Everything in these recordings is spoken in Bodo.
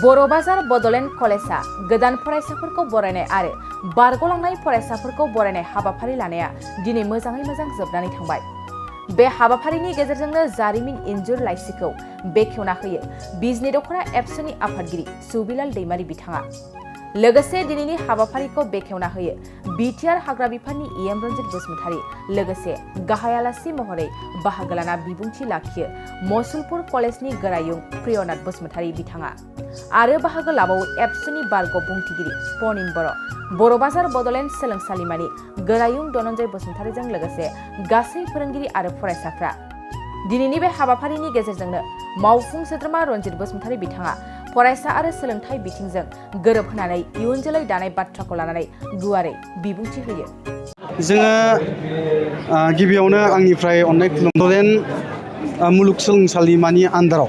बर'बाजार बड'लेण्ड कलेजआ गोदान फरायसाफोरखौ बरायनाय आरो बारग'लांनाय फरायसाफोरखौ बरायनाय हाबाफारि लानाया दिनै मोजाङै मोजां जोबनानै थांबाय। बे हाबाफारिनि गेजेरजोंनो जारिमिन इन्जुर लाइसिखौ बेखेवना होयो बिजनि दख'रा एबसुनि आफादगिरि सुबिलाल दैमारि बिथाङा। लोगोसे दिनैनि हाबाफारिखौ बेखेवना होयो बिटिआर हाग्रा बिफाननि इएम रन्जित बसुमतारी, लोगोसे गाहाय आलासि महरै बाहागो लाना बिबुंथि लाखियो मसुलपुर कलेजनि गोरायुं प्रियनाथ बसुमतारी बिथाङा आरो बाहागो लाबावो एबसुनि बारग' बुंथिगिरि पनिन बर'बाजार बड'लेण्ड सोलोंसालिमानि गोरायुं धनन्जय बसुमतारीजों लोगोसे गासै फोरोंगिरि आरो फरायसाफ्रा। दिनैनि बे हाबाफारिनि गेजेरजोंनो मावफुं सोद्रोमा रन्जित बसुमतारी बिथाङा फरायसा आरो सोलोंथाइ बिथिंजों गोरोबहोनानै इयुन जोलै दानाय बाथ्राखौ लानानै गुवारै बिबुंथि होयो। जोङो गिबियावनो आंनिफ्राय अननाय बड'लेण्ड मुलुगसोलोंसालिमानि आन्दाराव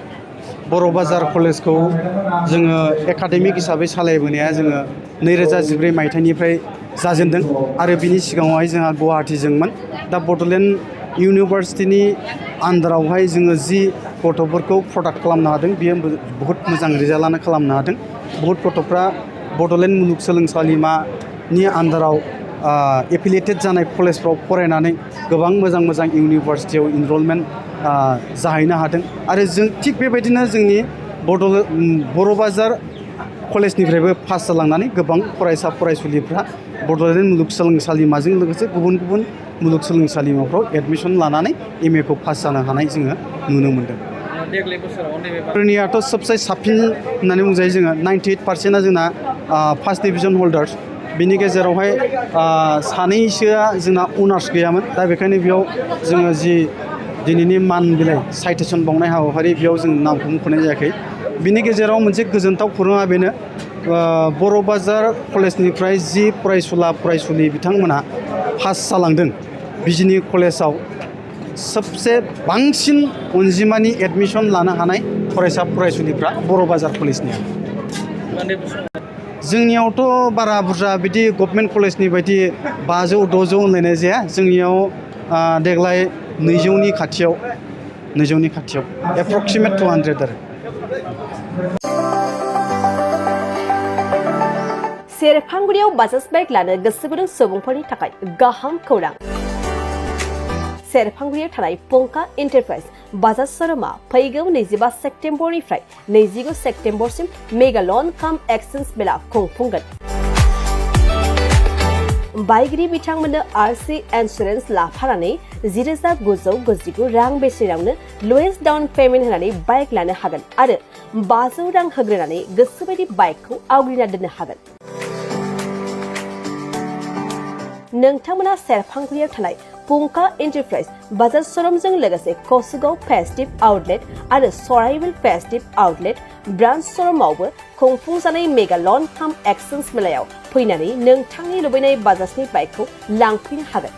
बर'बाजार कलेजखौ जोङो एकाडेमिक हिसाबै सालायबोनाया जोङो 2014 मायथाइनिफ्राय जाजेनदों आरो बिनि सिगाङावहाय जोंहा गुवाहाटीजोंमोन। दा बड'लेण्ड इउनिभार्सिटिनि आन्दारावहाय जोङो जि गथ'फोरखौ प्रडाक्ट खालामनो हादों बियो बहुत मोजां रिजाल्टआनो खालामनो हादों। बहुत गथ'फ्रा बड'लेण्ड मुलुगसोलोंसालिमानि आन्दाराव एफिलिएटेड जानाय कलेजफ्राव फरायनानै गोबां मोजां मोजां इउनिभार्सिटियाव इनरलमेन्ट जाहैनो हादों आरो जों थिग बेबायदिनो जोंनि बर'बाजार कलेजनिफ्रायबो पास जालांनानै गोबां फरायसा फरायसुलिफ्रा बड'लेण्ड मुलुगसोलोंसालिमाजों लोगोसे गुबुन गुबुन मुलुगसोलोंसालिमाफ्राव एडमिसन लानानै एमए खौ पास जानो हानाय जोङो नुनो मोन्दों। देग्लाय बोसोराव फोरनियाथ' सबसे साबसिन होननानै बुंजायो जोङो 98%आ जोंना फार्स्ट डिभिजन हल्डार्स। बिनि गेजेरावहाय सानैसोआ जोंना अनार्स गैयामोन। दा बेखायनो बेयाव जोङो जि दिनैनि मान बिलाइ साइटेसन बावनाय हाबाफारि बेयाव जों नामखौ मुंख'नाय जायाखै। बिनि गेजेराव मोनसे गोजोनथाव खौराङा बेनो बर'बाजार कलेजनिफ्राय जि फरायसुला फरायसुलि बिथांमोना पास जालांदों बिजनि कलेजाव सबसे बांसिन अनजिमानि एडमिसन लानो हानाय फरायसा फरायसुलिफ्रा बर'बाजार कलेजनिया। जोंनियावथ' बारा बुरजा बिदि गभर्नमेन्ट कलेजनि बायदि 500-600 होनलायनाय जाया। जोंनियाव देग्लाय 200नि खाथियाव एप्रक्सिमेट 200 आरो। सेरफांगुरियाव बाजाज बाइक लानो गोसो गुदुं सुबुंफोरनि थाखाय गाहाम खौरां। सेरफांगुरियाव थानाय पंका एन्टारप्राइज बाजाज श'रुमआ फैगौ 25 सेप्तेम्बरनिफ्राय 25 सेप्तेम्बरसिम मेगा लन काम एक्सचेन्ज मेला खुंफुंगोन। बायगिरि बिथांमोननो आरसि इन्सुरेन्स लाफानानै 10,999 रां बेसेनावनो लवेस्ट डाउन पेमेन्ट होनानै बाइक लानो हागोन आरो 500 रां होग्रोनानै गोसोबायदि बाइकखौ आवग्रिना दोननो हागोन। नोंथांमोना सेरफांगुरियाव थानाय पंका एन्टारप्राइज बाजाज श'रुमजों लोगोसे कसुगाव फेस्टिभ आउटलेट आरो सराइबिल फेस्टिभ आउटलेट ब्रान्च श'रुमावबो खुंफुंजानाय मेगा लन काम एक्सचेन्ज मेलायाव फैनानै नोंथांनि लुबैनाय बाजाजनि बाइकखौ लांफैनो हागोन।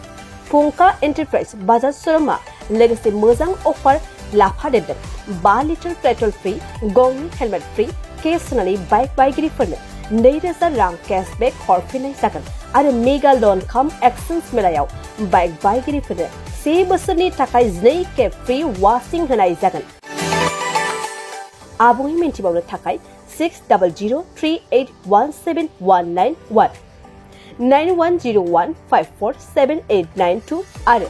पंका एन्टारप्राइज बाजाज श'रुमआ लोगोसे मोजां अफार लाफादेरदों। 5 लिटार पेट्रल फ्रि, गंनि हेलमेट फ्रि, केस होनानै बाइक बायगिरिफोरनो 2,000 रां केशबेक हरफिननाय जागोन आरो मेगा लन काम एक्सचेन्ज मेलायाव बाइक बायगिरिफोरनो 1 बोसोरनि थाखाय 2 खेब फ्रि वाशिं होनाय जागोन। आबुङै मिन्थिबावनो थाखाय 6003817191 9101547892 आरो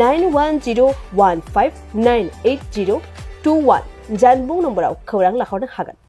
9101598021 जानबुं नम्बराव खौरां लाहरनो हागोन।